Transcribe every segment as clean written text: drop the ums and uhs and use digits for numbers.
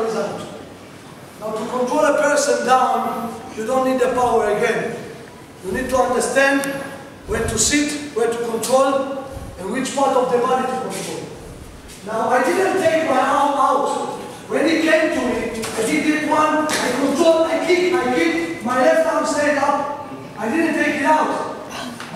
battle is out. Now to control a person down, you don't need the power again. You need to understand where to sit, where to control, and which part of the body to control. Now I didn't take my arm out. When he came to me, I did it one, I controlled, I kicked, my left arm stayed up. I didn't take it out.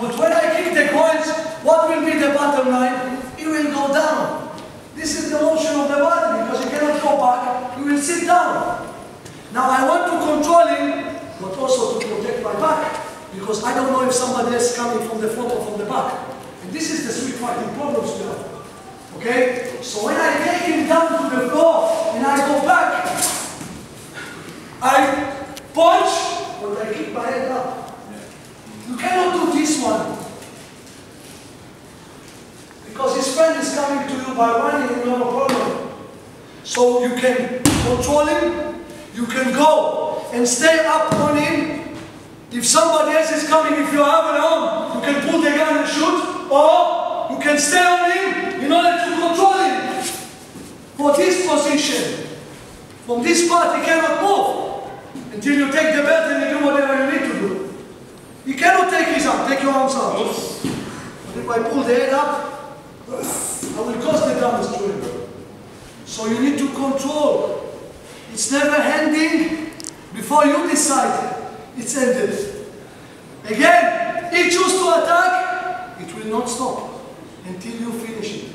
But when I kick the groins, what will be the bottom line? It will go down. This is the motion of the body because he cannot go back, he will sit down. Now I want to control him, but also to protect my back, because I don't know if somebody else is coming from the front or from the back. And this is the street fighting problems we have. Okay? So when I take him down to the floor and I go back, I punch, but I keep my head up. You cannot do this one. Because his friend is coming to you by running, you have a problem. So you can control him, you can go and stay up on him. If somebody else is coming, if you have an arm, you can pull the gun and shoot, or you can stay on him in order to control him. For this position, from this part he cannot move until you take the belt and you do whatever you need to do. You cannot take his arm, take your arms out. But if I pull the head up, I will cause the damage to him. So you need to control. It's never ending before you decide. It's ended. Again, he chooses to attack, it will not stop until you finish it.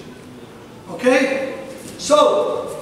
Okay? So,